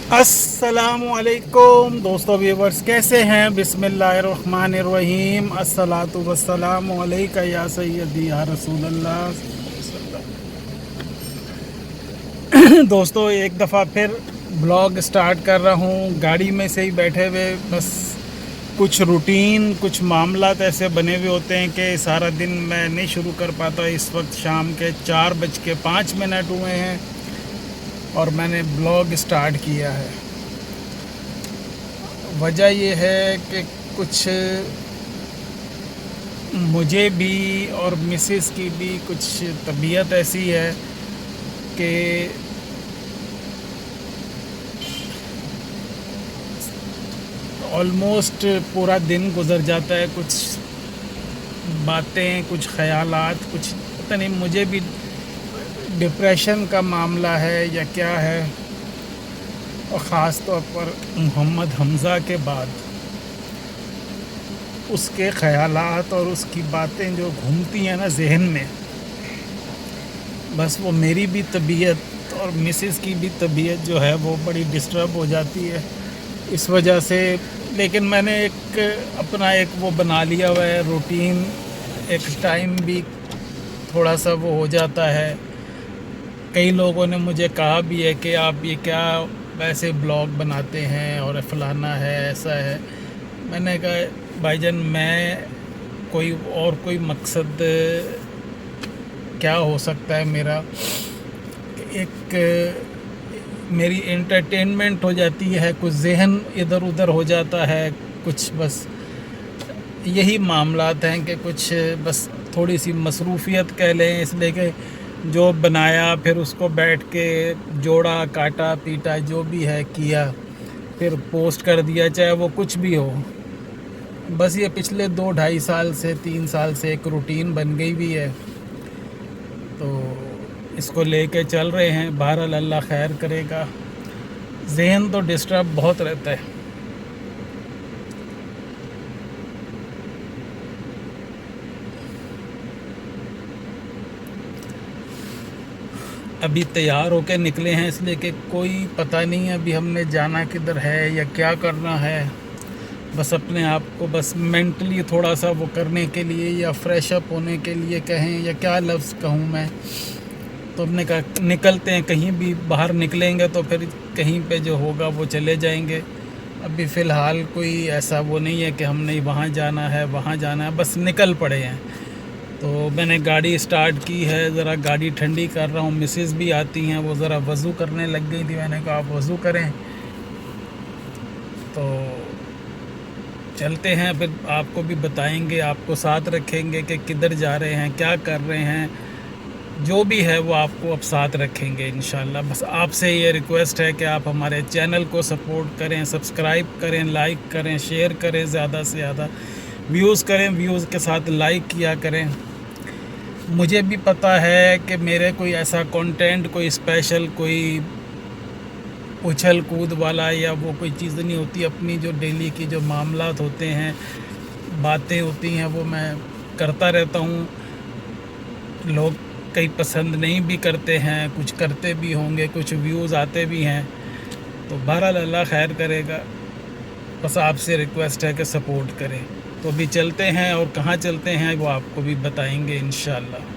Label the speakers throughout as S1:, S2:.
S1: अस्सलामुअलैकुम दोस्तों व्यूवर्स, कैसे हैं? बिस्मिल्लाहिर्रहमानिर्रहीम। अस्सलातु वस्सलामु अलैका या सय्यदी या रसूल अल्लाह। दोस्तों, एक दफ़ा फिर ब्लॉग स्टार्ट कर रहा हूँ। गाड़ी में से ही बैठे हुए बस कुछ रूटीन, कुछ मामलात ऐसे बने हुए होते हैं कि सारा दिन मैं नहीं शुरू कर पाता। इस वक्त शाम के 4:05 हुए हैं और मैंने ब्लॉग स्टार्ट किया है। वजह यह है कि कुछ मुझे भी और मिसेस की भी कुछ तबीयत ऐसी है कि ऑलमोस्ट पूरा दिन गुजर जाता है, कुछ बातें, कुछ ख़यालात, कुछ पता नहीं मुझे भी डिप्रेशन का मामला है या क्या है। और ख़ास तौर पर मोहम्मद हमज़ा के बाद उसके ख़यालात और उसकी बातें जो घूमती हैं ना जहन में, बस वो मेरी भी तबीयत और मिसेस की भी तबीयत जो है वो बड़ी डिस्टर्ब हो जाती है इस वजह से। लेकिन मैंने एक अपना एक वो बना लिया हुआ है रूटीन। एक टाइम भी थोड़ा सा वो हो जाता है। कई लोगों ने मुझे कहा भी है कि आप ये क्या वैसे ब्लॉग बनाते हैं और फलाना है, ऐसा है। मैंने कहा भाईजान, मैं कोई मकसद क्या हो सकता है मेरा? एक मेरी एंटरटेनमेंट हो जाती है, कुछ जहन इधर उधर हो जाता है, कुछ बस यही मामलात हैं कि कुछ बस थोड़ी सी मसरूफ़ियत कह लें, इसलिए कि जो बनाया फिर उसको बैठ के जोड़ा, काटा पीटा, जो भी है किया, फिर पोस्ट कर दिया, चाहे वो कुछ भी हो। बस ये पिछले 2 ढाई साल से 3 साल से एक रूटीन बन गई हुई है, तो इसको लेके चल रहे हैं। बहरहाल अल्लाह खैर करेगा। जहन तो डिस्टर्ब बहुत रहता है। अभी तैयार होकर निकले हैं, इसलिए कि कोई पता नहीं है अभी हमने जाना किधर है या क्या करना है। बस अपने आप को बस मेंटली थोड़ा सा वो करने के लिए या फ्रेश अप होने के लिए कहें या क्या लफ्ज़ कहूँ मैं, तो हमने कहा निकलते हैं, कहीं भी बाहर निकलेंगे तो फिर कहीं पे जो होगा वो चले जाएंगे। अभी फ़िलहाल कोई ऐसा वो नहीं है कि हमने वहाँ जाना है वहाँ जाना है, बस निकल पड़े हैं। तो मैंने गाड़ी स्टार्ट की है, ज़रा गाड़ी ठंडी कर रहा हूँ। मिसेस भी आती हैं, वो ज़रा वज़ू करने लग गई थी। मैंने कहा आप वज़ू करें, तो चलते हैं। फिर आपको भी बताएंगे, आपको साथ रखेंगे कि किधर जा रहे हैं, क्या कर रहे हैं, जो भी है वो आपको अब साथ रखेंगे इंशाल्लाह। बस आपसे ये रिक्वेस्ट है कि आप हमारे चैनल को सपोर्ट करें, सब्सक्राइब करें, लाइक करें, शेयर करें, ज़्यादा से ज़्यादा व्यूज़ करें, व्यूज़ के साथ लाइक किया करें। मुझे भी पता है कि मेरे कोई ऐसा कंटेंट, कोई स्पेशल, कोई उछल कूद वाला या वो कोई चीज़ नहीं होती। अपनी जो डेली की जो मामलात होते हैं, बातें होती हैं, वो मैं करता रहता हूँ। लोग कई पसंद नहीं भी करते हैं, कुछ करते भी होंगे, कुछ व्यूज़ आते भी हैं। तो बहरहाल अल्लाह खैर करेगा। बस आपसे रिक्वेस्ट है कि सपोर्ट करें। तो अभी चलते हैं, और कहाँ चलते हैं वो आपको भी बताएंगे इंशाल्लाह।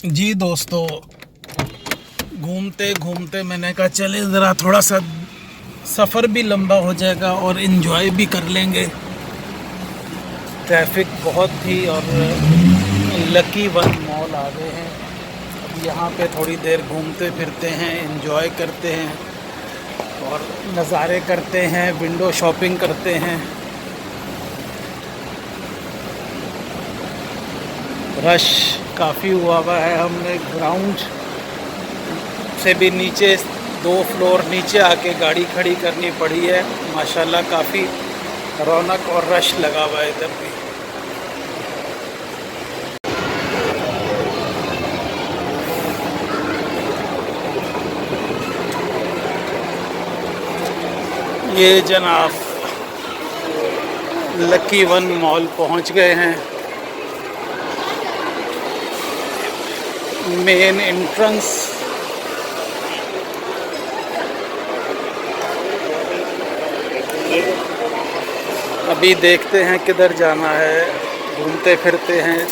S1: जी दोस्तों, घूमते घूमते मैंने कहा चले ज़रा थोड़ा सा सफ़र भी लंबा हो जाएगा और इन्जॉय भी कर लेंगे। ट्रैफिक बहुत थी और लकी वन मॉल आ गए हैं। अब यहाँ पे थोड़ी देर घूमते फिरते हैं, इन्जॉय करते हैं और नज़ारे करते हैं, विंडो शॉपिंग करते हैं। रश काफ़ी हुआ है। हमने ग्राउंड से भी नीचे 2 फ्लोर नीचे आके गाड़ी खड़ी करनी पड़ी है। माशाल्लाह काफ़ी रौनक और रश लगा हुआ है इधर भी। ये जनाब लकी वन मॉल पहुंच गए हैं। मेन एंट्रेंस अभी देखते हैं किधर जाना है, घूमते फिरते हैं।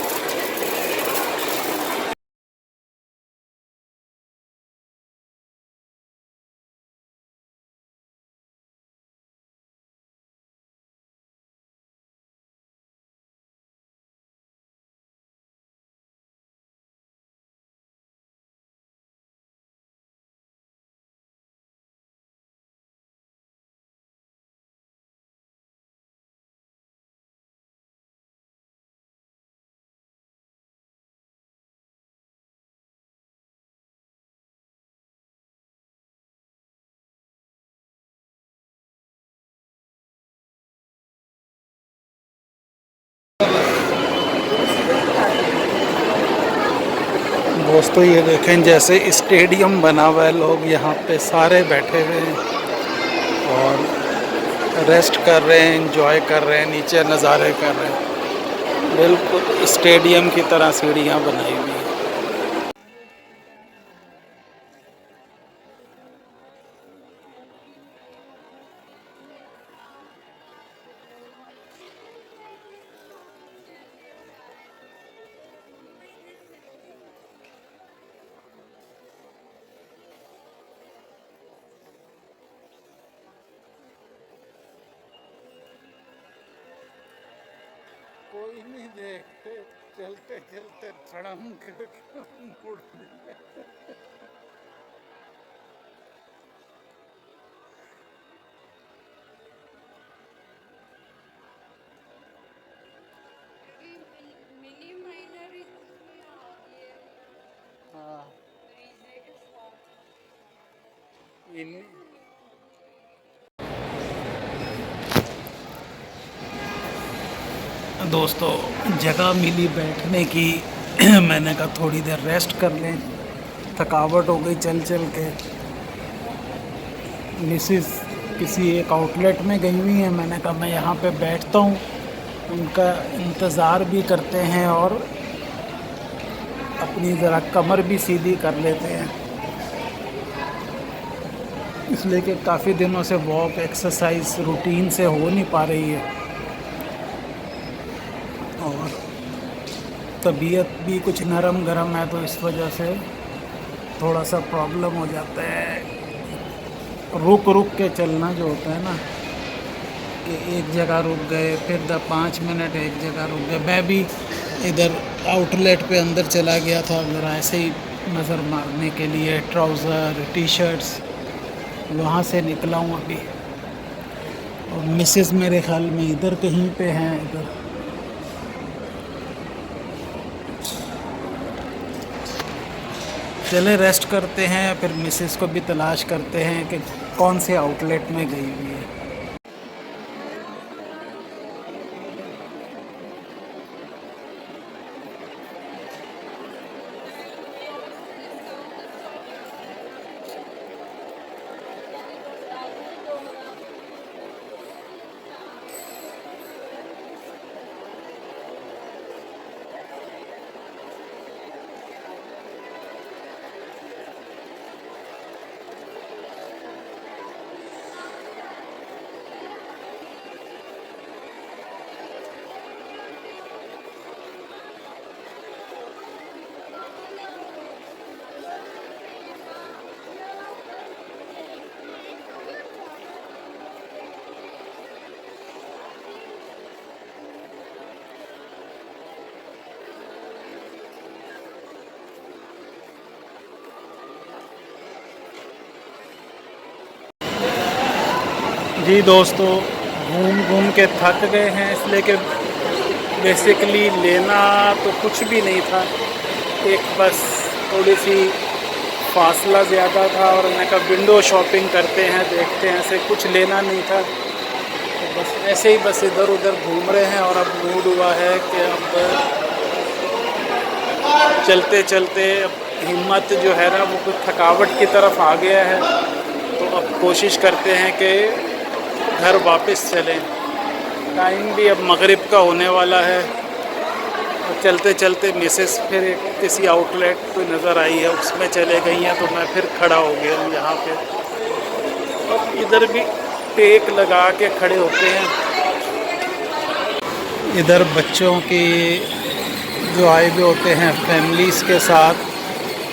S1: दोस्तों ये देखें, जैसे स्टेडियम बना हुआ है, लोग यहाँ पे सारे बैठे हुए हैं और रेस्ट कर रहे हैं, एंजॉय कर रहे हैं, नीचे नज़ारे कर रहे हैं। बिल्कुल स्टेडियम की तरह सीढ़ियाँ बनाई हुई हैं। कोई नहीं देखते, चलते चलते धड़म मुड़
S2: मिनी माइनर इसमें आ गई है।
S1: हाँ
S2: रीजे के साथ
S1: इन दोस्तों जगह मिली बैठने की। मैंने कहा थोड़ी देर रेस्ट कर लें, थकावट हो गई चल चल के। मिसिस किसी एक आउटलेट में गई हुई हैं। मैंने कहा मैं यहाँ पे बैठता हूँ, उनका इंतज़ार भी करते हैं और अपनी ज़रा कमर भी सीधी कर लेते हैं, इसलिए कि काफ़ी दिनों से वॉक एक्सरसाइज रूटीन से हो नहीं पा रही है और तबीयत भी कुछ नरम गरम है, तो इस वजह से थोड़ा सा प्रॉब्लम हो जाता है। रुक रुक के चलना जो होता है ना, कि एक जगह रुक गए, फिर 5 मिनट एक जगह रुक गए। मैं भी इधर आउटलेट पे अंदर चला गया था ज़रा ऐसे ही नज़र मारने के लिए, ट्राउज़र टी शर्ट्स वहाँ से निकला हूँ अभी। और मिसेस मेरे ख्याल में इधर कहीं पे हैं। इधर चले रेस्ट करते हैं, फिर मिसेस को भी तलाश करते हैं कि कौन से आउटलेट में गई हुई है। जी दोस्तों, घूम घूम के थक गए हैं, इसलिए कि बेसिकली लेना तो कुछ भी नहीं था। एक बस थोड़ी सी फासला ज़्यादा था और मैंने कहा विंडो शॉपिंग करते हैं, देखते हैं, ऐसे कुछ लेना नहीं था। तो बस ऐसे ही बस इधर उधर घूम रहे हैं और अब मूड हुआ है कि अब चलते चलते अब हिम्मत जो है ना वो कुछ थकावट की तरफ आ गया है। तो अब कोशिश करते हैं कि घर वापस चलें। टाइम भी अब मगरिब का होने वाला है और चलते चलते मिसेस फिर किसी आउटलेट पे नज़र आई है, उसमें चले गई हैं, तो मैं फिर खड़ा हो गया हूँ यहाँ पे। अब इधर भी टेक लगा के खड़े होते हैं। इधर बच्चों की जो आए हुए होते हैं फैमिलीज़ के साथ,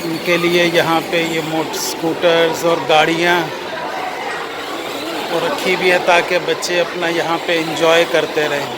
S1: उनके लिए यहाँ पे ये मोटर स्कूटर्स और गाड़ियाँ और रखी भी है ताकि बच्चे अपना यहाँ पे एंजॉय करते रहें।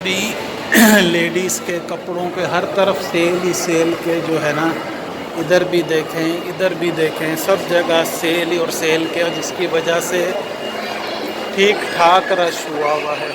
S1: भी लेडीज़ के कपड़ों के हर तरफ सेल ही सेल के जो है ना, इधर भी देखें इधर भी देखें, सब जगह सेल ही और सेल के, और जिसकी वजह से ठीक ठाक रश हुआ है।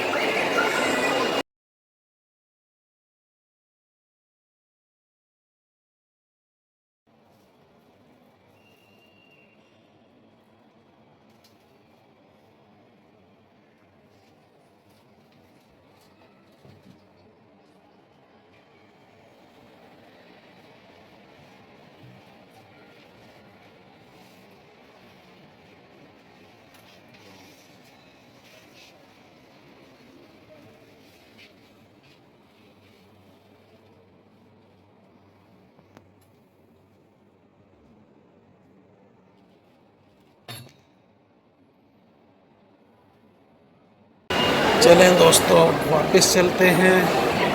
S1: चलें दोस्तों, वापस चलते हैं।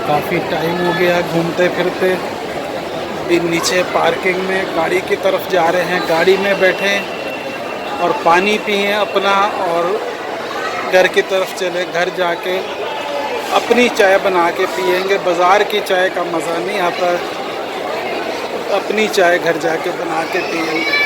S1: काफ़ी टाइम हो गया घूमते फिरते। अभी नीचे पार्किंग में गाड़ी की तरफ जा रहे हैं, गाड़ी में बैठें और पानी पिएं अपना, और घर की तरफ चले। घर जाके अपनी चाय बना के पिएंगे। बाज़ार की चाय का मज़ा नहीं आता, अपनी चाय घर जाके बना के पिएंगे।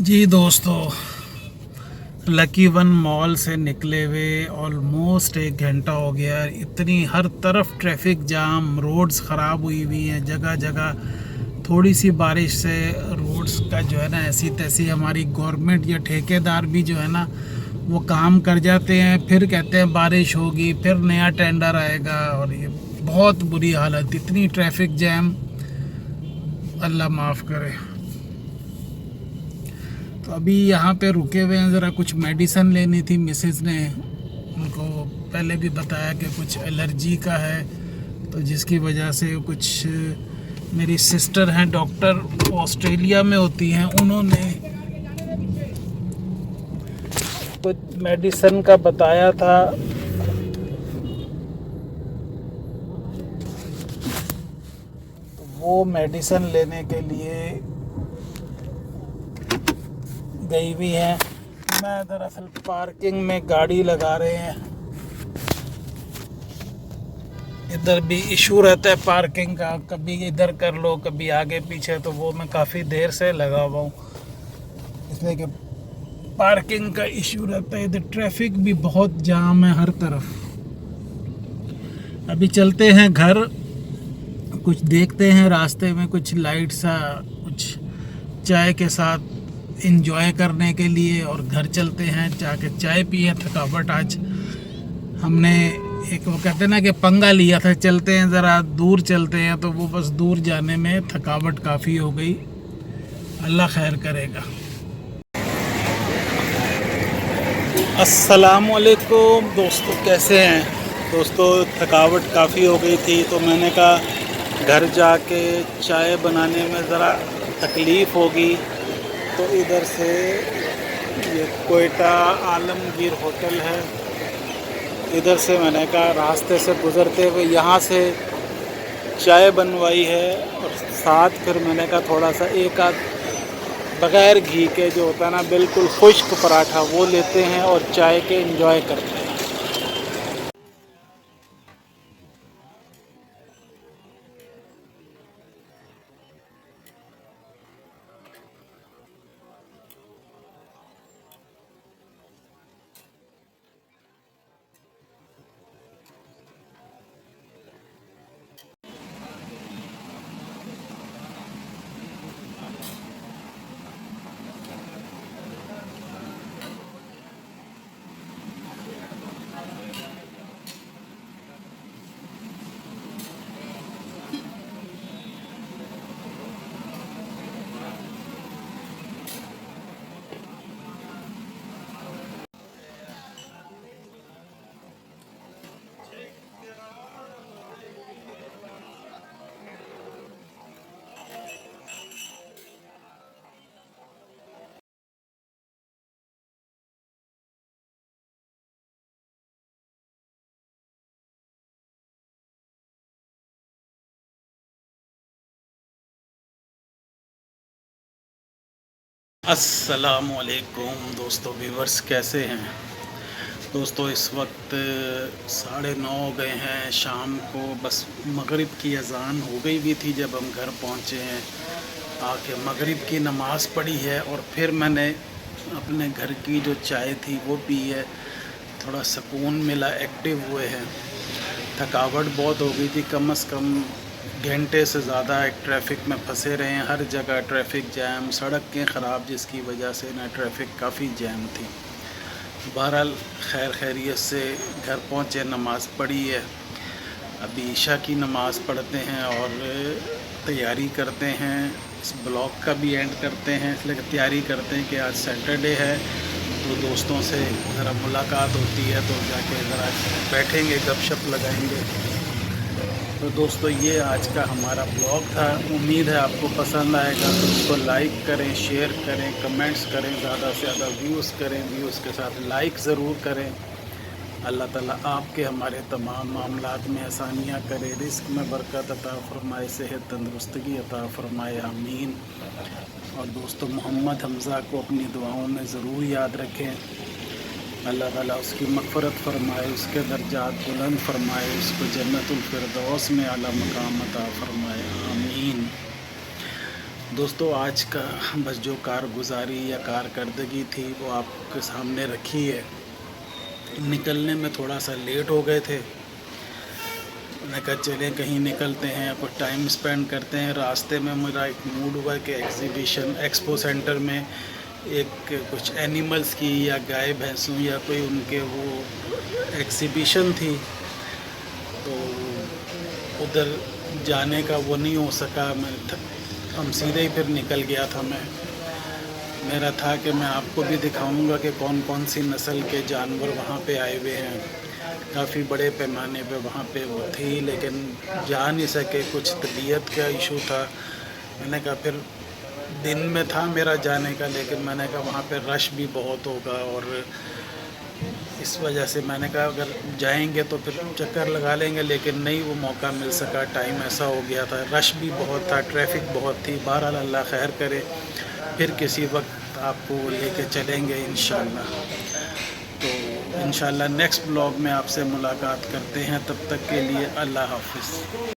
S1: जी दोस्तों, लकी वन मॉल से निकले हुए ऑलमोस्ट 1 घंटा हो गया। इतनी हर तरफ ट्रैफिक जाम, रोड्स ख़राब हुई हुई हैं जगह जगह। थोड़ी सी बारिश से रोड्स का जो है ना ऐसी तैसी, हमारी गवर्नमेंट या ठेकेदार भी जो है ना वो काम कर जाते हैं, फिर कहते हैं बारिश होगी, फिर नया टेंडर आएगा, और ये बहुत बुरी हालत। इतनी ट्रैफिक जैम, अल्लाह माफ़ करे। तो अभी यहाँ पे रुके हुए हैं, ज़रा कुछ मेडिसिन लेनी थी। मिसेस ने उनको पहले भी बताया कि कुछ एलर्जी का है, तो जिसकी वजह से कुछ, मेरी सिस्टर हैं डॉक्टर, वो ऑस्ट्रेलिया में होती हैं, उन्होंने कुछ मेडिसिन का बताया था। तो वो मेडिसिन लेने के लिए गई हुई हैं। मैं दरअसल पार्किंग में गाड़ी लगा रहे हैं, इधर भी इशू रहता है पार्किंग का, कभी इधर कर लो कभी आगे पीछे, तो वो मैं काफ़ी देर से लगा हुआ हूँ, इसलिए कि पार्किंग का इशू रहता है। इधर ट्रैफिक भी बहुत जाम है हर तरफ। अभी चलते हैं घर, कुछ देखते हैं रास्ते में, कुछ लाइट सा, कुछ चाय के साथ इंजॉय करने के लिए, और घर चलते हैं, जाके चाय पिए। थकावट आज हमने एक, वो कहते हैं ना कि पंगा लिया था, चलते हैं ज़रा दूर चलते हैं, तो वो बस दूर जाने में थकावट काफ़ी हो गई। अल्लाह खैर करेगा। अस्सलामुअलैकुम दोस्तों, कैसे हैं दोस्तों? थकावट काफ़ी हो गई थी, तो मैंने कहा घर जाके चाय बनाने में ज़रा तकलीफ़ होगी, तो इधर से ये कोयटा आलमगीर होटल है, इधर से मैंने कहा रास्ते से गुज़रते हुए यहाँ से चाय बनवाई है, और साथ फिर मैंने कहा थोड़ा सा एक आध बग़ैर घी के जो होता है ना बिल्कुल खुश्क पराठा, वो लेते हैं और चाय के एंजॉय करते हैं। अस्सलामुअलैकुम दोस्तों, व्यूवर्स कैसे हैं दोस्तों? इस वक्त 9:30 हो गए हैं शाम को, बस मगरिब की अज़ान हो गई भी थी जब हम घर पहुंचे हैं। आके मगरिब की नमाज़ पढ़ी है, और फिर मैंने अपने घर की जो चाय थी वो पी है, थोड़ा सुकून मिला, एक्टिव हुए हैं। थकावट बहुत हो गई थी, कम से कम घंटे से ज़्यादा एक ट्रैफिक में फंसे रहे हैं, हर जगह ट्रैफिक जैम, सड़कें ख़राब, जिसकी वजह से ना ट्रैफिक काफ़ी जैम थी। बहरहाल खैर खैरियत से घर पहुँचे, नमाज़ पढ़ी है, अभी ईशा की नमाज़ पढ़ते हैं और तैयारी करते हैं, इस ब्लॉग का भी एंड करते हैं, इसलिए तैयारी करते हैं कि आज सैटरडे है, तो दोस्तों से ज़रा मुलाकात होती है, तो जाके ज़रा बैठेंगे, गपशप लगाएंगे। तो दोस्तों ये आज का हमारा ब्लॉग था, उम्मीद है आपको पसंद आएगा, तो उसको लाइक करें, शेयर करें, कमेंट्स करें, ज़्यादा से ज़्यादा व्यूज़ करें, व्यूज़ के साथ लाइक ज़रूर करें। अल्लाह ताला आपके हमारे तमाम मामलात में आसानियाँ करे, रिस्क में बरकत अता फ़रमाए, सेहत तंदुरुस्ती अता फ़रमाए, आमीन। और दोस्तों मोहम्मद हमज़ा को अपनी दुआओं में ज़रूर याद रखें, अल्लाह ताला उसकी मग़फ़रत फ़रमाए, उसके दर्जात बुलंद फ़रमाए, उसको जन्नतुल फ़िरदौस में आला मकाम अता फ़रमाए, आमीन। दोस्तों आज का बस जो कारगुजारी या कारकर्दगी थी वो आपके सामने रखी है। निकलने में थोड़ा सा लेट हो गए थे। मैंने कहा चलें कहीं निकलते हैं, कुछ टाइम स्पेंड करते हैं। रास्ते में मेरा एक मूड हुआ कि एग्जीबिशन एक्सपो सेंटर में एक कुछ एनिमल्स की या गाय भैंसों या कोई उनके वो एग्जीबिशन थी, तो उधर जाने का वो नहीं हो सका। हम सीधे ही फिर निकल गया था। मेरा था कि मैं आपको भी दिखाऊंगा कि कौन कौन सी नस्ल के जानवर वहाँ पे आए हुए हैं। काफ़ी बड़े पैमाने पे वहाँ पे वो थी, लेकिन जा नहीं सके, कुछ तबीयत का इशू था। मैंने कहा फिर दिन में था मेरा जाने का, लेकिन मैंने कहा वहाँ पे रश भी बहुत होगा, और इस वजह से मैंने कहा अगर जाएंगे तो फिर चक्कर लगा लेंगे, लेकिन नहीं वो मौका मिल सका। टाइम ऐसा हो गया था, रश भी बहुत था, ट्रैफिक बहुत थी। बहरहाल अल्लाह खैर करे, फिर किसी वक्त आपको लेके चलेंगे इंशाल्लाह। तो इंशाल्लाह नेक्स्ट ब्लॉग में आपसे मुलाकात करते हैं। तब तक के लिए अल्लाह हाफिज़।